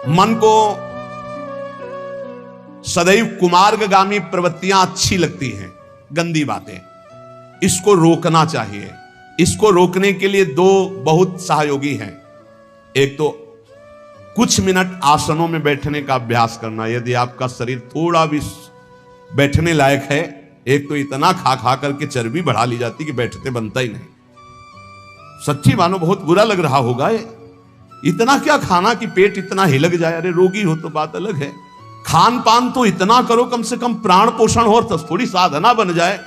मन को सदैव कुमार्गगामी प्रवृत्तियां अच्छी लगती हैं, गंदी बातें, इसको रोकना चाहिए। इसको रोकने के लिए दो बहुत सहयोगी हैं। एक तो कुछ मिनट आसनों में बैठने का अभ्यास करना, यदि आपका शरीर थोड़ा भी बैठने लायक है। एक तो इतना खा खा करके चर्बी बढ़ा ली जाती कि बैठते बनता ही नहीं। सच्ची मानो बहुत बुरा लग रहा होगा ये, इतना क्या खाना कि पेट इतना हिलक जाए। अरे रोगी हो तो बात अलग है, खान पान तो इतना करो कम से कम प्राण पोषण हो, तो थोड़ी साधना बन जाए।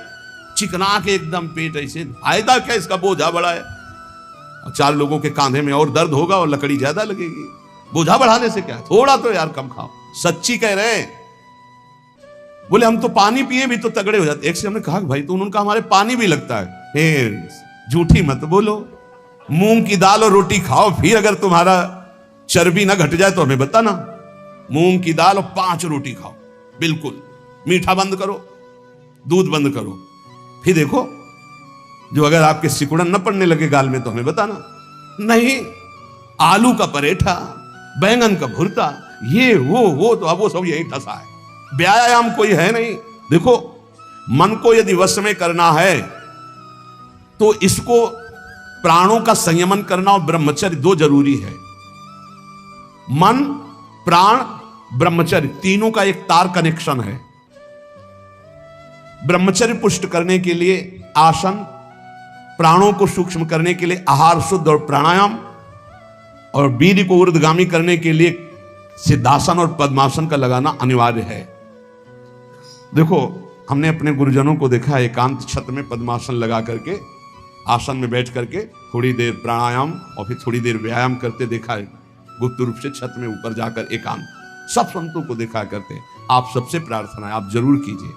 चिकना के एकदम पेट ऐसे, फायदा क्या, इसका बोझा बड़ा है। 4 लोगों के कांधे में और दर्द होगा और लकड़ी ज्यादा लगेगी। बोझा बढ़ाने से क्या, थोड़ा तो यार कम खाओ। सच्ची कह रहे हैं। बोले हम तो पानी पिए भी तो तगड़े हो जाते। एक से हमने कहा भाई तो उनका हमारे पानी भी लगता है। झूठी मत बोलो, मूंग की दाल और रोटी खाओ, फिर अगर तुम्हारा चर्बी ना घट जाए तो हमें बताना। मूंग की दाल और 5 रोटी खाओ, बिल्कुल। मीठा बंद करो, दूध बंद करो, फिर देखो जो अगर आपके सिकुड़न न पड़ने लगे गाल में तो हमें बताना। नहीं, आलू का परेठा, बैंगन का भुर्ता, ये वो तो अब वो सब यही ठसा है। व्यायाम कोई है नहीं। देखो, मन को यदि वश में करना है तो इसको प्राणों का संयमन करना और ब्रह्मचर्य 2 जरूरी है। मन, प्राण, ब्रह्मचर्य तीनों का एक तार कनेक्शन है। ब्रह्मचर्य पुष्ट करने के लिए आसन, प्राणों को सूक्ष्म करने के लिए आहार शुद्ध और प्राणायाम, और वीर्य को ऊर्ध्वगामी करने के लिए सिद्धासन और पद्मासन का लगाना अनिवार्य है। देखो, हमने अपने गुरुजनों को देखा एकांत छत में पद्मासन लगा करके, आसन में बैठ करके थोड़ी देर प्राणायाम और फिर थोड़ी देर व्यायाम करते देखा है। गुप्त रूप से छत में ऊपर जाकर एकांत, सब संतों को देखा करते। आप सबसे प्रार्थना है, आप जरूर कीजिए।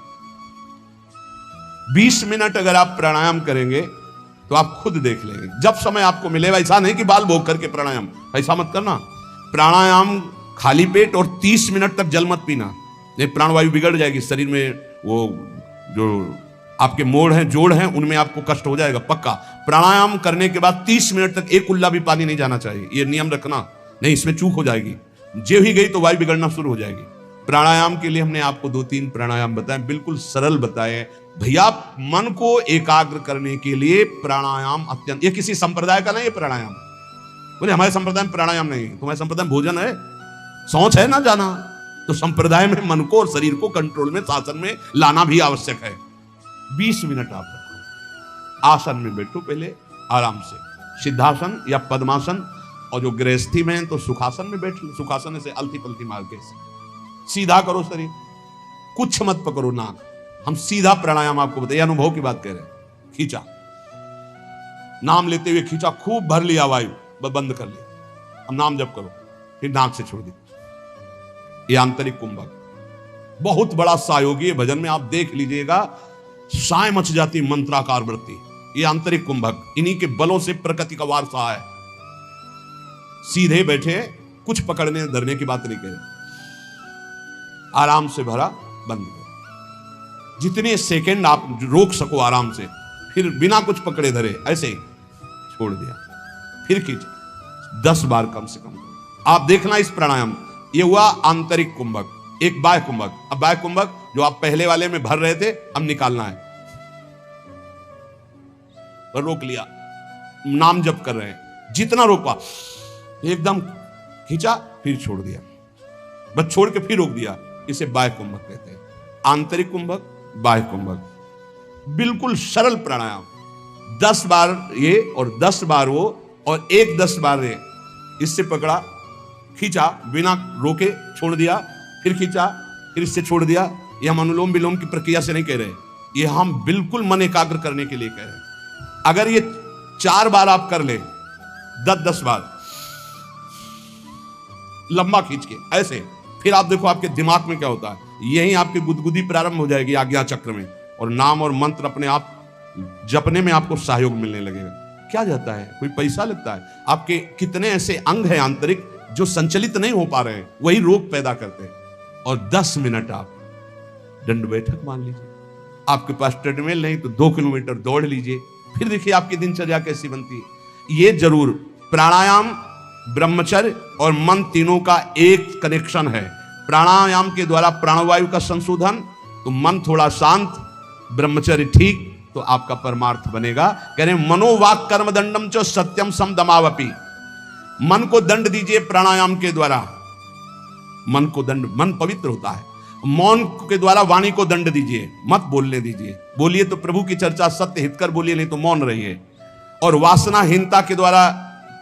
20 मिनट अगर आप प्राणायाम करेंगे तो आप खुद देख लेंगे। जब समय आपको मिले, ऐसा नहीं कि बाल भोग करके प्राणायाम, ऐसा मत करना। प्राणायाम खाली पेट और 30 मिनट तक जल मत पीना, नहीं प्राणवायु बिगड़ जाएगी शरीर में। वो जो आपके मोड़ हैं, जोड़ हैं, उनमें आपको कष्ट हो जाएगा पक्का। प्राणायाम करने के बाद 30 मिनट तक एक कुल्ला भी पानी नहीं जाना चाहिए, ये नियम रखना, नहीं इसमें चूक हो जाएगी। जे ही गई तो वायु बिगड़ना शुरू हो जाएगी। प्राणायाम के लिए हमने आपको 2-3 प्राणायाम बताए, बिल्कुल सरल बताए। भैया, मन को एकाग्र करने के लिए प्राणायाम अत्यंत, ये किसी संप्रदाय का नहीं है प्राणायाम। बोले हमारे संप्रदाय में प्राणायाम नहीं, तुम्हारे संप्रदाय में भोजन है, सोच है ना जाना। तो संप्रदाय में मन को और शरीर को कंट्रोल में, शासन में लाना भी आवश्यक है। 20 मिनट आप रखो, आसन में बैठो पहले आराम से, सिद्धासन या पद्मासन, और जो गृहस्थी में है तो सुखासन में बैठ लो। सुखासन से अलती पलती मार के सीधा करो शरीर, कुछ मत पकड़ो नाक। हम सीधा प्राणायाम आपको बताइए, अनुभव की बात कह रहे हैं। खींचा, नाम लेते हुए खींचा, खूब भर लिया वायु, बंद कर लिया। अब नाम जप करो, फिर नाक से छोड़ दी। ये आंतरिक कुंभक बहुत बड़ा सहयोगी है भजन में, आप देख लीजिएगा, साय मच जाती मंत्राकार वृत्ति। ये आंतरिक कुंभक, इन्हीं के बलों से प्रकृति का वारसा है। सीधे बैठे, कुछ पकड़ने धरने की बात नहीं कह रहे। आराम से भरा, बंद कर, जितने सेकंड आप रोक सको आराम से, फिर बिना कुछ पकड़े धरे ऐसे ही छोड़ दिया, फिर खींचा। 10 बार कम से कम आप देखना इस प्राणायाम। ये हुआ आंतरिक कुंभक। एक बाह्य कुंभक। अब बाह्य कुंभक जो आप पहले वाले में भर रहे थे, अब निकालना है। पर रोक लिया, नाम जप कर रहे हैं, जितना रोका, एकदम खींचा फिर छोड़ दिया, बस छोड़ के फिर रोक दिया। इसे बाह्य कुंभक कहते हैं। आंतरिक कुंभक, बाह्य कुंभक, बिल्कुल सरल प्राणायाम। 10 बार ये और 10 बार वो, और एक 10 बार ये। इससे पकड़ा, खींचा, बिना रोके छोड़ दिया, फिर खींचा, फिर इससे छोड़ दिया। ये हम अनुलोम विलोम की प्रक्रिया से नहीं कह रहे, ये हम बिल्कुल मन एकाग्र करने के लिए कह रहे हैं। अगर ये 4 बार आप कर ले, 10-10 बार लंबा खींच के ऐसे, फिर आप देखो आपके दिमाग में क्या होता है। यही आपकी गुदगुदी प्रारंभ हो जाएगी आज्ञा चक्र में, और नाम और मंत्र अपने आप जपने में आपको सहयोग मिलने लगेगा। क्या जाता है, कोई पैसा लगता है? आपके कितने ऐसे अंग हैं आंतरिक जो संचलित नहीं हो पा रहे हैं, वही रोग पैदा करते हैं। और 10 मिनट आप दंड बैठक मान लीजिए। आपके पास ट्रेडमिल नहीं तो 2 किलोमीटर दौड़ लीजिए, फिर देखिए आपकी दिनचर्या कैसी बनती है। ये जरूर प्राणायाम ब्रह्मचर्य और मन तीनों का एक कनेक्शन है। प्राणायाम के द्वारा प्राणवायु का संशोधन, तो मन थोड़ा शांत, ब्रह्मचर्य ठीक, तो आपका परमार्थ बनेगा। कह रहे मनोवाक कर्म दंडम च सत्यम सम दमावपी। मन को दंड दीजिए प्राणायाम के द्वारा, मन को दंड, मन पवित्र होता है। मौन के द्वारा वाणी को दंड दीजिए, मत बोलने दीजिए, बोलिए तो प्रभु की चर्चा सत्य हितकर बोलिए, नहीं तो मौन रहिए। और वासनाहीनता के द्वारा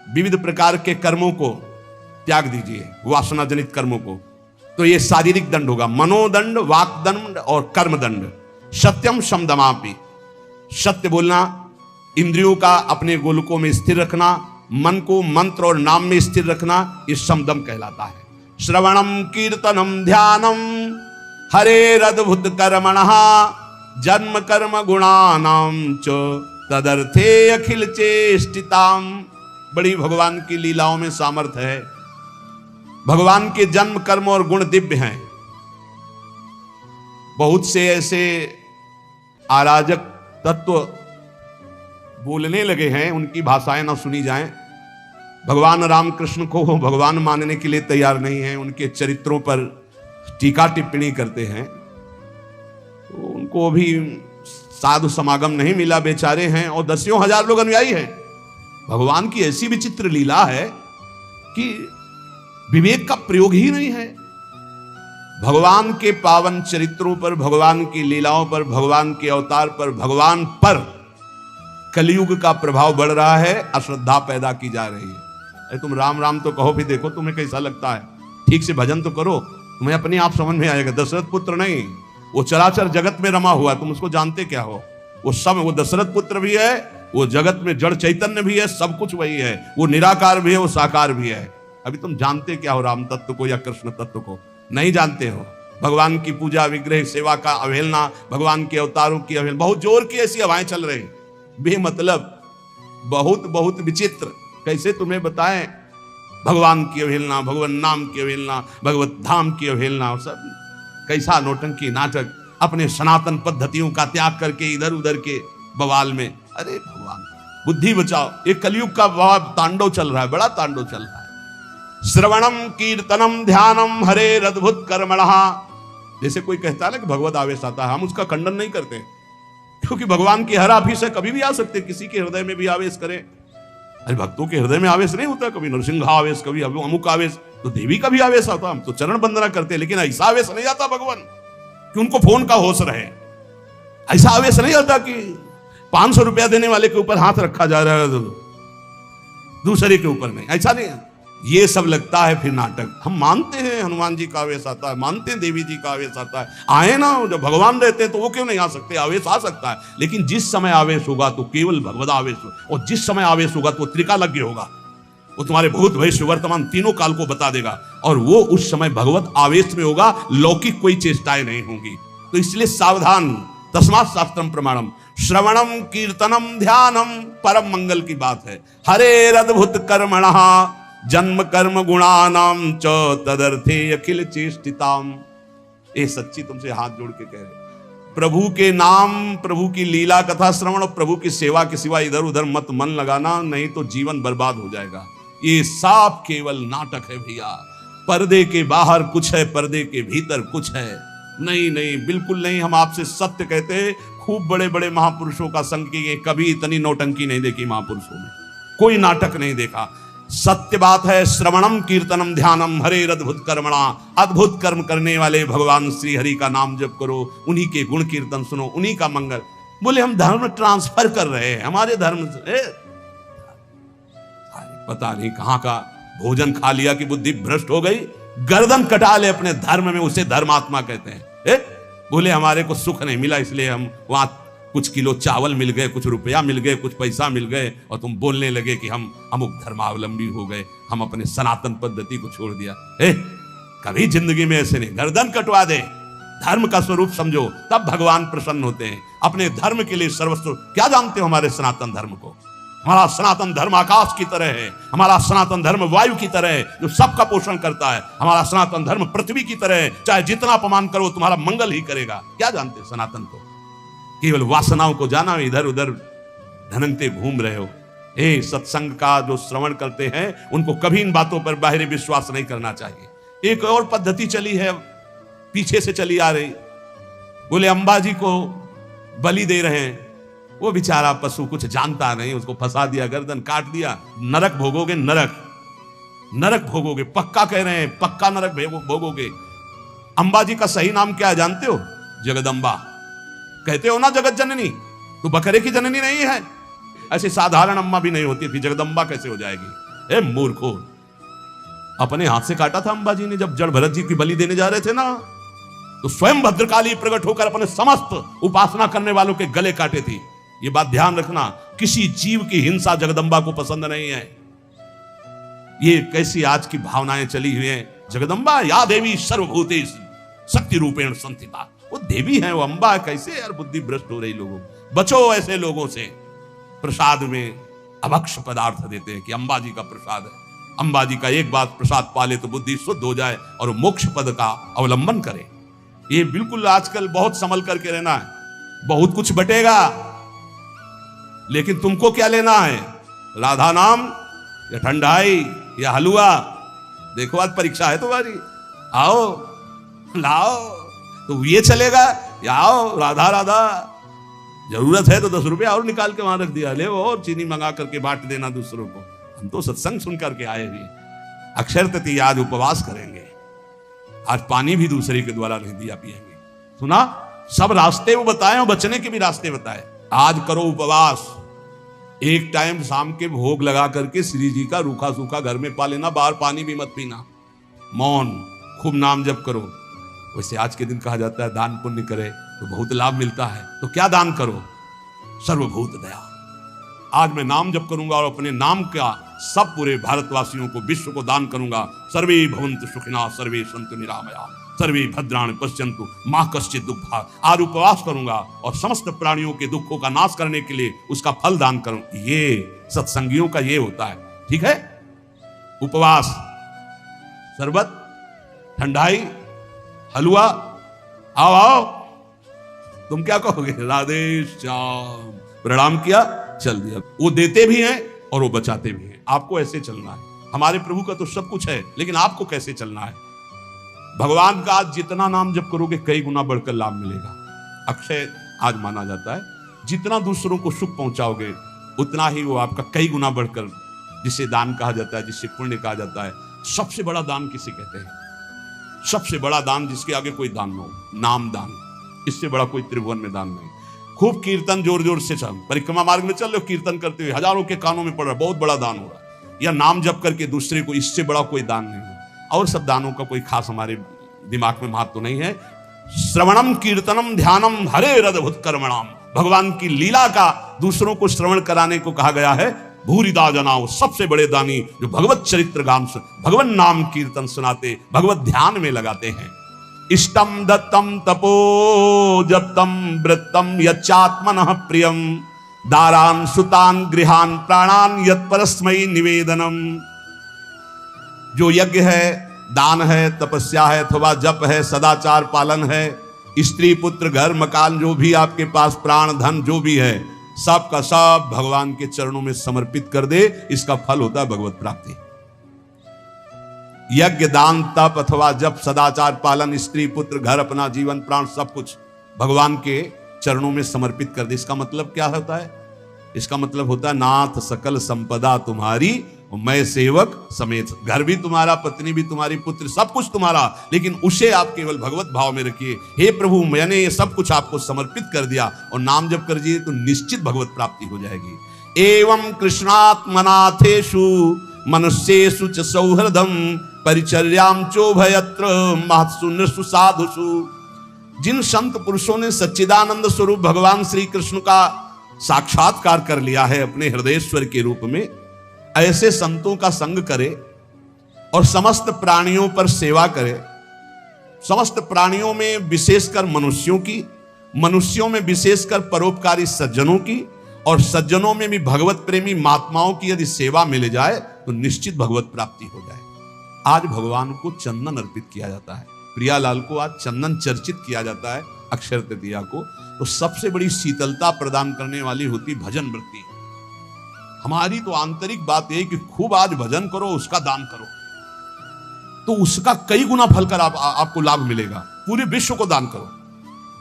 विविध प्रकार के कर्मों को त्याग दीजिए, वासना जनित कर्मों को। तो ये शारीरिक दंड होगा, मनोदंड, वाक दंड और कर्म दंड। सत्यम समदमापि, सत्य बोलना, इंद्रियों का अपने गोलकों में स्थिर रखना, मन को मंत्र और नाम में स्थिर रखना, ये समदम कहलाता है। श्रवणम कीर्तनम ध्यानम हरेरद्भुत कर्मणः जन्म कर्म गुणानाम च तदर्थे अखिल चेष्टिताम। बड़ी भगवान की लीलाओं में सामर्थ्य है। भगवान के जन्म कर्म और गुण दिव्य हैं। बहुत से ऐसे अराजक तत्व बोलने लगे हैं, उनकी भाषाएं ना सुनी जाएं। भगवान रामकृष्ण को भगवान मानने के लिए तैयार नहीं है, उनके चरित्रों पर टीका टिप्पणी करते हैं, तो उनको भी साधु समागम नहीं मिला, बेचारे हैं, और दसियों हजार लोग अनुयायी हैं। भगवान की ऐसी विचित्र लीला है कि विवेक का प्रयोग ही नहीं है। भगवान के पावन चरित्रों पर, भगवान की लीलाओं पर, भगवान के अवतार पर, भगवान पर कलयुग का प्रभाव बढ़ रहा है, अश्रद्धा पैदा की जा रही है। अरे तुम राम राम तो कहो, भी देखो तुम्हें कैसा लगता है, ठीक से भजन तो करो, तुम्हें अपने आप समझ में आएगा। दशरथ पुत्र नहीं, वो चराचर जगत में रमा हुआ, तुम उसको जानते क्या हो? वो सब, वो दशरथ पुत्र भी है, वो जगत में जड़ चैतन्य भी है, सब कुछ वही है, वो निराकार भी है, वो साकार भी है। अभी तुम जानते क्या हो राम तत्व को या कृष्ण तत्व को? नहीं जानते हो। भगवान की पूजा, विग्रह सेवा का अवहेलना, भगवान के अवतारों की अवहेलना, बहुत जोर की ऐसी हवाएं चल रही, बेमतलब, बहुत बहुत विचित्र। कैसे तुम्हें बताएं? भगवान की अवहेलना, भगवान नाम की अवहेलना, भगवत धाम की अवहेलना, और सब कैसा नौटंकी नाटक, अपने सनातन पद्धतियों का त्याग करके इधर उधर के बवाल में। अरे भगवान, बुद्धि बचाओ, ये कलयुग का बड़ा तांडव चल रहा है, बड़ा तांडव चल रहा है। श्रवणम कीर्तनम ध्यानम हरेरद्भुत कर्मणः। जैसे कोई कहता है ना कि भगवत आवेश आता है, हम उसका खंडन नहीं करते, क्योंकि भगवान की हर आफिस है, कभी भी आ सकते, किसी के हृदय में भी आवेश करें। अरे भक्तों के हृदय में आवेश नहीं होता, कभी नरसिंह आवेश, कभी अमुक आवेश, तो देवी का भी आवेश आता, हम तो चरण वंदना करते, लेकिन ऐसा आवेश नहीं आता भगवान कि उनको फोन का होश रहे। ऐसा आवेश नहीं आता कि 500 रुपया देने वाले के ऊपर हाथ रखा जा रहा है, दूसरे के ऊपर नहीं, ऐसा नहीं है। ये सब लगता है फिर नाटक। हम मानते हैं हनुमान जी का आवेश आता है, मानते हैं देवी जी का आवेश आता है, आए ना, जब भगवान रहते हैं तो वो क्यों नहीं आ सकते? आवेश आ सकता है, लेकिन जिस समय आवेश होगा तो केवल भगवत आवेश हो, और जिस समय आवेश होगा तो त्रिकालज्ञ होगा, वो तुम्हारे भूत भविष्य वर्तमान तीनों काल को बता देगा, और वो उस समय भगवत आवेश में होगा, लौकिक कोई चेष्टाएं नहीं होंगी। तो इसलिए सावधान, तस्मात् शास्त्रम प्रमाणम, श्रवणम कीर्तनम ध्यानम, परम मंगल की बात है। हरेरद्भुत कर्मणः जन्म कर्म गुणानाम च तदर्थे अखिल चेष्टिताम। ये सच्ची तुमसे हाथ जोड़ के कह रहे, प्रभु के नाम, प्रभु की लीला कथा श्रवण और प्रभु की सेवा के सिवा इधर उधर मत मन लगाना, नहीं तो जीवन बर्बाद हो जाएगा। ये सब केवल नाटक है भैया। पर्दे के बाहर कुछ है, पर्दे के भीतर कुछ है। नहीं नहीं, बिल्कुल नहीं। हम आपसे सत्य कहते हैं, खूब बड़े बड़े महापुरुषों का संग किए, कभी इतनी नौटंकी नहीं देखी महापुरुषों में, कोई नाटक नहीं देखा। सत्य बात है। श्रवणम कीर्तनम ध्यानम हरेरद्भुत कर्मणा, अद्भुत कर्म करने वाले भगवान श्री हरि का नाम जप करो, उन्हीं के गुण कीर्तन सुनो, उन्हीं का मंगल। बोले हम धर्म ट्रांसफर कर रहे हैं, हमारे धर्म से पता नहीं कहां का भोजन खा लिया कि बुद्धि भ्रष्ट हो गई, गर्दन कटा ले अपने धर्म में, उसे धर्मात्मा कहते हैं। बोले हमारे को सुख नहीं मिला, इसलिए हम वहां कुछ किलो चावल मिल गए, कुछ रुपया मिल गए, कुछ पैसा मिल गए, और तुम बोलने लगे कि हम अमुक धर्मावलंबी हो गए, हम अपने सनातन पद्धति को छोड़ दिया। कभी जिंदगी में ऐसे नहीं, गर्दन कटवा दे, धर्म का स्वरूप समझो, तब भगवान प्रसन्न होते हैं। अपने धर्म के लिए सर्वस्व। क्या जानते हो हमारे सनातन धर्म को? हमारा सनातन धर्म आकाश की तरह है, हमारा सनातन धर्म वायु की तरह है जो सबका पोषण करता है, हमारा सनातन धर्म पृथ्वी की तरह है, चाहे जितना अपमान करो तुम्हारा मंगल ही करेगा। क्या जानते सनातन को? केवल वासनाओं को जाना, इधर उधर धनंगते घूम रहे हो। हे सत्संग का जो श्रवण करते हैं उनको कभी इन बातों पर बाहरी विश्वास नहीं करना चाहिए। एक और पद्धति चली है, पीछे से चली आ रही, बोले अंबाजी को बलि दे रहे हैं, वो बेचारा पशु कुछ जानता नहीं, उसको फंसा दिया, गर्दन काट दिया, नरक भोगोगे, नरक भोगोगे, पक्का कह रहे हैं, पक्का नरक भोगोगे। अंबाजी का सही नाम क्या है जानते हो? जगदम्बा। कहते हो ना जगत जननी, तो बकरे की जननी नहीं है, ऐसी साधारण अम्मा भी नहीं होती थी, जगदम्बा कैसे हो जाएगी? ए मूर्खो, अपने हाथ से काटा था अंबाजी ने जब जड़ भरत जी की बलि देने जा रहे थे ना, तो स्वयं भद्रकाली प्रकट होकर अपने समस्त उपासना करने वालों के गले काटे थी। ये बात ध्यान रखना, किसी जीव की हिंसा जगदम्बा को पसंद नहीं है। ये कैसी आज की भावनाएं चली हुई हैं। जगदम्बा या देवी सर्वभूतेषु शक्ति रूपेण संस्थिता, वो देवी है, वो अम्बा है। कैसे यार बुद्धि भ्रष्ट हो रही लोगों, बचो ऐसे लोगों से। प्रसाद में अभक्ष पदार्थ देते हैं कि अंबा जी का प्रसाद है, अंबा जी का एक बात प्रसाद पाले तो बुद्धि शुद्ध हो जाए और मोक्ष पद का अवलंबन करे। ये बिल्कुल आजकल बहुत संभल करके रहना है, बहुत कुछ बटेगा, लेकिन तुमको क्या लेना है? राधा नाम या ठंडाई या हलवा? देखो आज परीक्षा है तुम्हारी, आओ लाओ, तो ये चलेगा या आओ राधा राधा, जरूरत है तो 10 रुपया और निकाल के वहां रख दिया, ले और चीनी मंगा करके बांट देना दूसरों को। हम तो सत्संग सुन करके आए हुए, अक्षर तृतीया आज उपवास करेंगे, आज पानी भी दूसरे के द्वारा नहीं दिया पिएंगे। सुना, सब रास्ते वो बताए और बचने के भी रास्ते बताए। आज करो उपवास, एक टाइम शाम के भोग लगा करके श्री जी का रूखा सूखा घर में पा लेना, बाहर पानी भी मत पीना, मौन, खूब नाम जप करो। वैसे आज के दिन कहा जाता है दान पुण्य करे तो बहुत लाभ मिलता है, तो क्या दान करो? सर्वभूत दया। आज मैं नाम जप करूंगा और अपने नाम का सब पूरे भारतवासियों को, विश्व को दान करूंगा। सर्वे भवन्तु सुखिनः, सर्वे सन्तु निरामया, सर्वे भद्राणि पश्यन्तु मा कश्चित् दुःखभाग्। आज उपवास करूंगा और समस्त प्राणियों के दुखों का नाश करने के लिए उसका फल दान करूं। ये सत्संगियों का ये होता है, ठीक है? उपवास, शरबत, ठंडाई, हलवा, आओ आओ। तुम क्या कहोगे? राधे श्याम, प्रणाम किया, चल दिया। वो देते भी हैं और वो बचाते भी हैं। आपको ऐसे चलना है। हमारे प्रभु का तो सब कुछ है, लेकिन आपको कैसे चलना है? भगवान का आज जितना नाम जप करोगे कई गुना बढ़कर लाभ मिलेगा। अक्षय आज माना जाता है, जितना दूसरों को सुख पहुंचाओगे उतना ही वो आपका कई गुना बढ़कर, जिसे दान कहा जाता है, जिसे पुण्य कहा जाता है। सबसे बड़ा दान किसे कहते हैं? सबसे बड़ा दान जिसके आगे कोई दान न हो, नाम दान। इससे बड़ा कोई त्रिभुवन में दान नहीं। खूब कीर्तन जोर जोर से चल, परिक्रमा मार्ग में चल रहे हो, कीर्तन करते हुए हजारों के कानों में पड़ रहा है, बहुत बड़ा दान हो रहा है। या नाम जप करके दूसरे को, इससे बड़ा कोई दान नहीं है। और सब दानों का कोई खास हमारे दिमाग में महत्व तो नहीं है। श्रवणम कीर्तनम ध्यानम हरे रदभुत कर्मणाम, भगवान की लीला का दूसरों को श्रवण कराने को कहा गया है। भूरिदा जनाओ, सबसे बड़े दानी जो भगवत चरित्र गान सुन, भगवान नाम कीर्तन सुनाते, भगवत ध्यान में लगाते हैं। इष्टम दत्तम तपो जप्तम वृत्तम यच्चात्मनः प्रियम, दारान सुतान गृहान प्राणान यत्परस्मै निवेदनम। जो यज्ञ है, दान है, तपस्या है, अथवा जप है, सदाचार पालन है, स्त्री पुत्र घर मकान, जो भी आपके पास प्राण धन जो भी है, सब का सब भगवान के चरणों में समर्पित कर दे। इसका फल होता है भगवत प्राप्ति। यज्ञ, दान, तप अथवा जप, सदाचार पालन, स्त्री पुत्र घर, अपना जीवन प्राण सब कुछ भगवान के चरणों में समर्पित कर दे। इसका मतलब क्या होता है? इसका मतलब होता है नाथ सकल संपदा तुम्हारी, मैं सेवक समेत। घर भी तुम्हारा, पत्नी भी तुम्हारी, पुत्र सब कुछ तुम्हारा, लेकिन उसे आप केवल भगवत भाव में रखिए। हे प्रभु, मैंने ये सब कुछ आपको समर्पित कर दिया, और नाम जप कर दिए तो निश्चित भगवत प्राप्ति हो जाएगी। एवं कृष्णात्मनाथेषु मनुष्येषु च सौहृदम परिचर्याम चोभयत्र महत्सु नृषु साधुषु। जिन संत पुरुषों ने सच्चिदानंद स्वरूप भगवान श्री कृष्ण का साक्षात्कार कर लिया है अपने हृदयेश्वर के रूप में, ऐसे संतों का संग करे और समस्त प्राणियों पर सेवा करे। समस्त प्राणियों में विशेषकर मनुष्यों की, मनुष्यों में विशेषकर परोपकारी सज्जनों की, और सज्जनों में भी भगवत प्रेमी महात्माओं की यदि सेवा मिल जाए तो निश्चित भगवत प्राप्ति हो जाए। आज भगवान को चंदन अर्पित किया जाता है, प्रियालाल को आज चंदन चर्चित किया जाता है अक्षय तृतीया को। तो सबसे बड़ी शीतलता प्रदान करने वाली होती भजन वृत्ति। हमारी तो आंतरिक बात यही कि खूब आज भजन करो, उसका दान करो, तो उसका कई गुना फल कर आपको लाभ मिलेगा। पूरे विश्व को दान करो,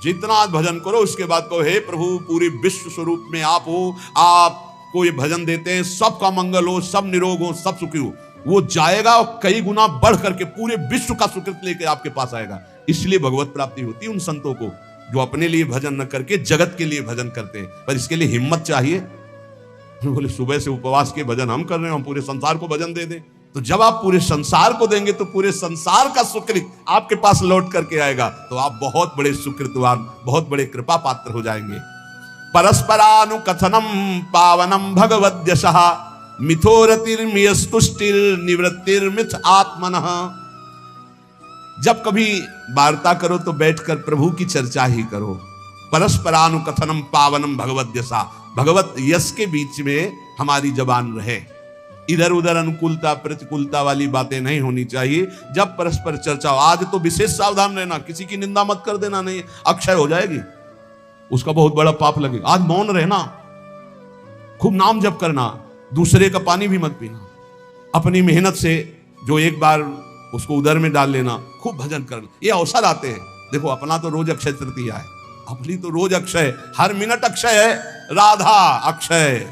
जितना आज भजन करो उसके बाद कहो हे प्रभु पूरे विश्व स्वरूप में आप हो, आपको ये भजन देते हैं, सबका मंगल हो, सब निरोग हो, सब सुखी हो। वो जाएगा और कई गुना बढ़ करके पूरे विश्व का सुकृत लेके आपके पास आएगा। इसलिए भगवत प्राप्ति होती है उन संतों को जो अपने लिए भजन न करके जगत के लिए भजन करते हैं। पर इसके लिए हिम्मत चाहिए। बोले सुबह से उपवास के भजन हम कर रहे हैं, हम पूरे संसार को भजन दे दें। तो जब आप पूरे संसार को देंगे तो पूरे संसार का सुकृत आपके पास लौट करके आएगा, तो आप बहुत बड़े सुकृतवान, बहुत बड़े कृपा पात्र हो जाएंगे। परस्परानुकथनम पावनम भगवद्यशः मिथोरतिर्मियस्तुष्टिर्निवृत्तिर्मिथ आत्मनः। जब कभी वार्ता करो तो बैठकर प्रभु की चर्चा ही करो। परस्परानुकथनम पावनम भगवद्यशः, भगवत यश के बीच में हमारी जबान रहे। इधर उधर अनुकूलता प्रतिकूलता वाली बातें नहीं होनी चाहिए। जब परस्पर चर्चा हो, आज तो विशेष सावधान रहना, किसी की निंदा मत कर देना, नहीं अक्षय हो जाएगी, उसका बहुत बड़ा पाप लगेगा। आज मौन रहना, खूब नाम जप करना, दूसरे का पानी भी मत पीना, अपनी मेहनत से जो एक बार उसको उदर में डाल लेना, खूब भजन करना। ये अवसर आते हैं। देखो अपना तो रोज अक्षय तृतीया है, अपनी तो रोज अक्षय, हर मिनट अक्षय है। राधा अक्षय,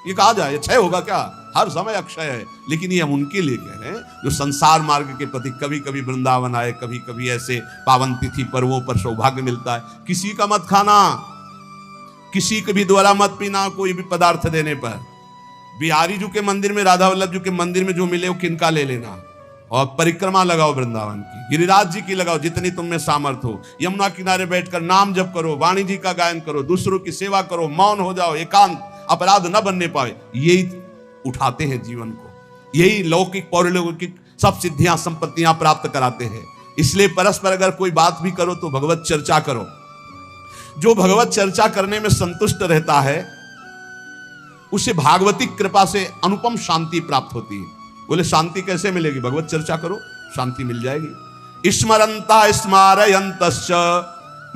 ये कहा जाए क्षय होगा क्या? हर समय अक्षय है। लेकिन ये हम उनके लिए कह रहे हैं जो संसार मार्ग के प्रति कभी कभी वृंदावन आए, कभी कभी ऐसे पावन तिथि पर्वों पर सौभाग्य मिलता है। किसी का मत खाना, किसी के भी द्वारा मत पीना, कोई भी पदार्थ देने पर। बिहारी जी के मंदिर में, राधा वल्लभ जी के मंदिर में जो मिले वो किनका ले लेना, और परिक्रमा लगाओ वृंदावन की, गिरिराज जी की लगाओ जितनी तुम में सामर्थ हो। यमुना किनारे बैठकर नाम जप करो, वाणी जी का गायन करो, दूसरों की सेवा करो, मौन हो जाओ, एकांत, अपराध न बनने पाए। यही उठाते हैं जीवन को, यही लौकिक पौरलौकिक सब सिद्धियां संपत्तियां प्राप्त कराते हैं। इसलिए परस्पर अगर कोई बात भी करो तो भगवत चर्चा करो। जो भगवत चर्चा करने में संतुष्ट रहता है उसे भागवती कृपा से अनुपम शांति प्राप्त होती है। बोले शांति कैसे मिलेगी? भगवत चर्चा करो, शांति मिल जाएगी। स्मरंता स्मारयंतश्च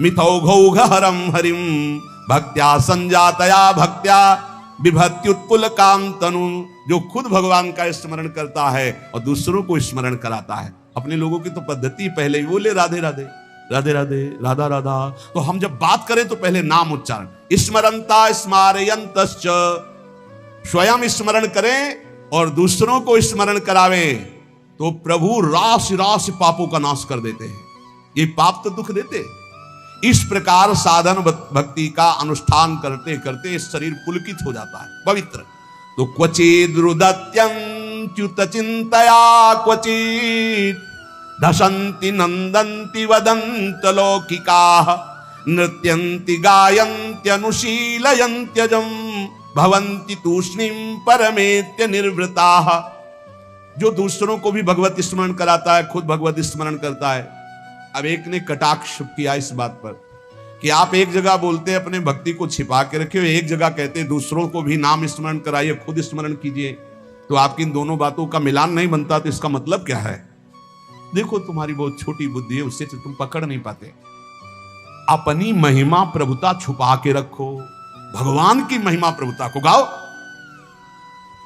मिथौघौघहरं हरिं भक्त्या संजातया भक्त्या विभत्युत्पुल काम तनु। जो खुद भगवान का स्मरण करता है और दूसरों को स्मरण कराता है। अपने लोगों की तो पद्धति पहले ही बोले राधे राधे राधे राधे राधा राधा, तो हम जब बात करें तो पहले नाम उच्चारण। स्मरंता स्मारयंतश्च, स्वयं स्मरण करें और दूसरों को स्मरण करावें तो प्रभु रास रास पापों का नाश कर देते हैं। ये पाप तो दुख देते। इस प्रकार साधन भक्ति का अनुष्ठान करते करते शरीर पुलकित हो जाता है, पवित्र। तो क्वचिद रुदत्यंत्युत चिंतया क्वचित दशंति नंदंति वदंत लौकिकाः नृत्यंति गायन्ति अनुशीलयन्त्यजं भवन्ति तूष्णीं परमेत्य निर्वृताः। जो दूसरों को भी भगवत स्मरण कराता है, खुद भगवत स्मरण करता है। अब एक ने कटाक्ष किया इस बात पर कि आप एक जगह बोलते हैं अपने भक्ति को छिपा के रखे, एक जगह कहते हैं दूसरों को भी नाम स्मरण कराइए, खुद स्मरण कीजिए। तो आपकी इन दोनों बातों का मिलान नहीं बनता, तो इसका मतलब क्या है? देखो तुम्हारी बहुत छोटी बुद्धि है, उससे तो तुम पकड़ नहीं पाते। अपनी महिमा प्रभुता छुपा के रखो, भगवान की महिमा प्रभुता को गाओ।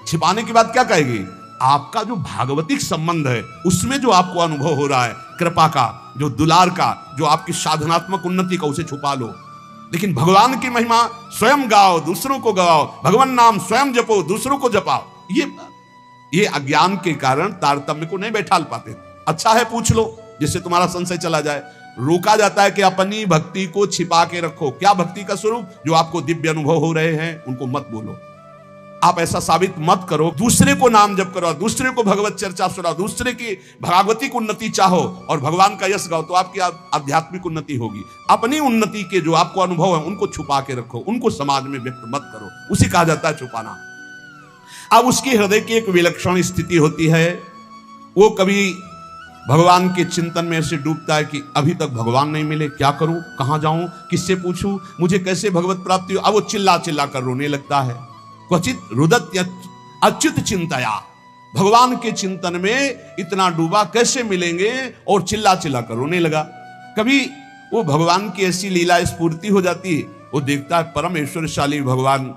छिपाने की बात क्या कहेगी? आपका जो भागवतिक संबंध है उसमें जो आपको अनुभव हो रहा है कृपा का, जो दुलार का, जो आपकी साधनात्मक उन्नति का, उसे छुपा लो। लेकिन भगवान की महिमा स्वयं गाओ, दूसरों को गाओ, भगवान नाम स्वयं जपो, दूसरों को जपाओ। ये अज्ञान के कारण तारतम्य को नहीं बैठा पाते। अच्छा है पूछ लो जिससे तुम्हारा संशय चला जाए। रोका जाता है कि अपनी भक्ति को छिपा के रखो। क्या भक्ति का स्वरूप? जो आपको दिव्य अनुभव हो रहे हैं उनको मत बोलो। आप ऐसा साबित मत करो। दूसरे को नाम जप करो, दूसरे को भगवत चर्चा सुनाओ, दूसरे की भागवतिक उन्नति चाहो और भगवान का यश गाओ, तो आपकी आध्यात्मिक उन्नति होगी। अपनी उन्नति के जो आपको अनुभव है उनको छुपा के रखो, उनको समाज में व्यक्त मत करो। उसी कहा जाता है छुपाना। अब उसकी हृदय की एक विलक्षण स्थिति होती है। वो कभी भगवान के चिंतन में ऐसे डूबता है कि अभी तक भगवान नहीं मिले, क्या करूं, कहां जाऊं, किससे पूछूं, मुझे कैसे भगवत प्राप्ति हो। अब वो चिल्ला चिल्ला कर रोने लगता है। क्वचित रुदत्य अच्युत चिंतया, भगवान के चिंतन में इतना डूबा, कैसे मिलेंगे, और चिल्ला चिल्ला कर रोने लगा। कभी वो भगवान की ऐसी लीला स्फूर्ति हो जाती है, वो देखता है परम ऐश्वर्यशाली भगवान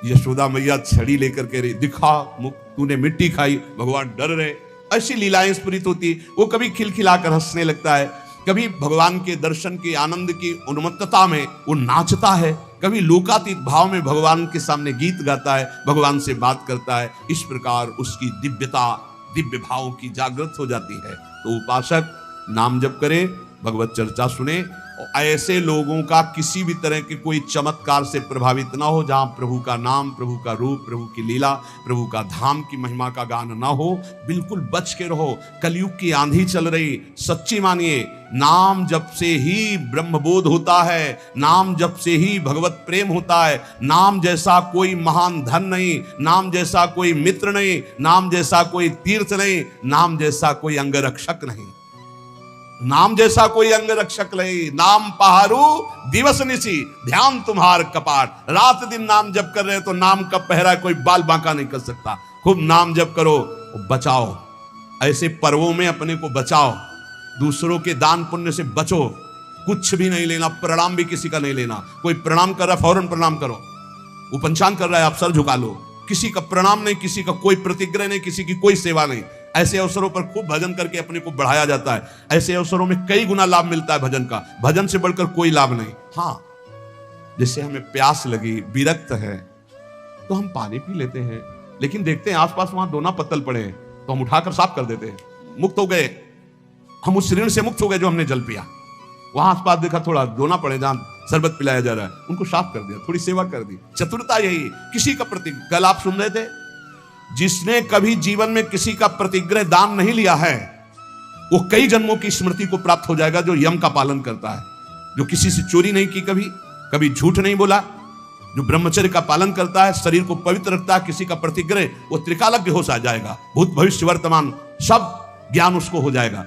यशोदा मैया छड़ी लेकर के रही, दिखा मुख, तूने मिट्टी खाई, भगवान डर रहे। ऐसी लीलाएं स्फुरित होती। वो कभी खिलखिलाकर हंसने लगता है, कभी भगवान के दर्शन के आनंद की उन्मत्तता में वो नाचता है, कभी लोकातीत भाव में भगवान के सामने गीत गाता है, भगवान से बात करता है। इस प्रकार उसकी दिव्यता, दिव्य भावों की जागृत हो जाती है। तो उपासक नाम जप करे, भगवत चर्चा सुने, और ऐसे लोगों का किसी भी तरह के कोई चमत्कार से प्रभावित ना हो, जहां प्रभु का नाम, प्रभु का रूप, प्रभु की लीला, प्रभु का धाम की महिमा का गान ना हो। बिल्कुल बच के रहो। कलयुग की आंधी चल रही, सच्ची मानिए, नाम जप से ही ब्रह्मबोध होता है, नाम जप से ही भगवत प्रेम होता है। नाम जैसा कोई महान धन नहीं, नाम जैसा कोई मित्र नहीं, नाम जैसा कोई तीर्थ नहीं, नाम जैसा कोई अंगरक्षक नहीं, नाम जैसा कोई अंग रक्षक नहीं। नाम पहारू दिवस निसी, ध्यान तुम्हार कपाट। रात दिन नाम जप कर रहे तो नाम कब पहरा कोई बाल बांका नहीं कर सकता। खूब नाम जप करो, बचाओ, ऐसे पर्वों में अपने को बचाओ, दूसरों के दान पुण्य से बचो। कुछ भी नहीं लेना, प्रणाम भी किसी का नहीं लेना। कोई प्रणाम कर रहा है फौरन प्रणाम करो, वो पंचांग कर रहा है आप सर झुका लो। किसी का प्रणाम नहीं, किसी का कोई प्रतिग्रह नहीं, किसी की कोई सेवा नहीं। ऐसे अवसरों पर खूब भजन करके अपने को बढ़ाया जाता है। ऐसे अवसरों में कई गुना लाभ मिलता है भजन का, भजन से बढ़कर कोई लाभ नहीं। हाँ, जैसे हमें प्यास लगी, विरक्त है, तो हम पानी पी लेते हैं, लेकिन देखते हैं आसपास वहां दोना पत्तल पड़े हैं तो हम उठाकर साफ कर देते हैं, मुक्त हो गए। हम उस ऋण से मुक्त हो गए जो हमने जल पिया। वहां आसपास देखा थोड़ा दोना पड़े जहां शरबत पिलाया जा रहा है, उनको साफ कर दिया, थोड़ी सेवा कर दी। चतुरता यही। किसी का प्रति, कल आप सुन रहे थे, जिसने कभी जीवन में किसी का प्रतिग्रह दान नहीं लिया है, वो कई जन्मों की स्मृति को प्राप्त हो जाएगा। जो यम का पालन करता है, जो किसी से चोरी नहीं की, कभी झूठ नहीं बोला, जो ब्रह्मचर्य का पालन करता है, शरीर को पवित्र रखता है, किसी का प्रतिग्रह, वो त्रिकालज्ञ हो जाएगा। भूत भविष्य वर्तमान सब ज्ञान उसको हो जाएगा।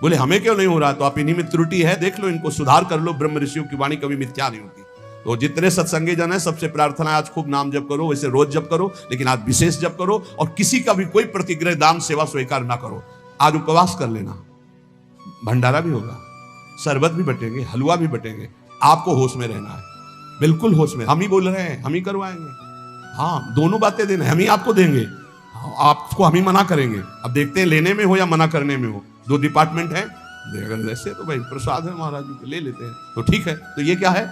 बोले हमें क्यों नहीं हो रहा? तो आप इन्हीं में त्रुटि है, देख लो, इनको सुधार कर लो। ब्रह्म ऋषियों की वाणी कभी मिथ्या नहीं होती। तो जितने सत्संगी जन है, सबसे प्रार्थना है आज खूब नाम जप करो। वैसे रोज जप करो, लेकिन आज विशेष जप करो, और किसी का भी कोई प्रतिग्रह दान सेवा स्वीकार ना करो। आज उपवास कर लेना, भंडारा भी होगा, शरबत भी बटेंगे, हलवा भी बटेंगे। आपको होश में रहना है, बिल्कुल होश में। हम ही बोल रहे हैं, हम ही करवाएंगे। हाँ, दोनों बातें देना, हम ही आपको देंगे, आपको हम ही मना करेंगे। अब देखते हैं लेने में हो या मना करने में हो, दो डिपार्टमेंट है। अगर ऐसे तो भाई प्रसाद है महाराज जी के, ले लेते हैं तो ठीक है। तो ये क्या है?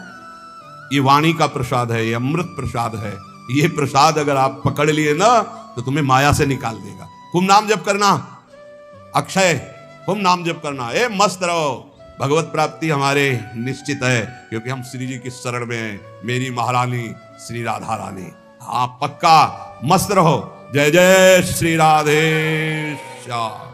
ये वाणी का प्रसाद है, ये अमृत प्रसाद है। ये प्रसाद अगर आप पकड़ लिए ना, तो तुम्हें माया से निकाल देगा। खूब नाम जप करना, अक्षय, खूब नाम जप करना। ए मस्त रहो, भगवत प्राप्ति हमारे निश्चित है, क्योंकि हम श्री जी की शरण में हैं। मेरी महारानी श्री राधा रानी। हाँ, पक्का मस्त रहो। जय जय श्री राधे श्याम।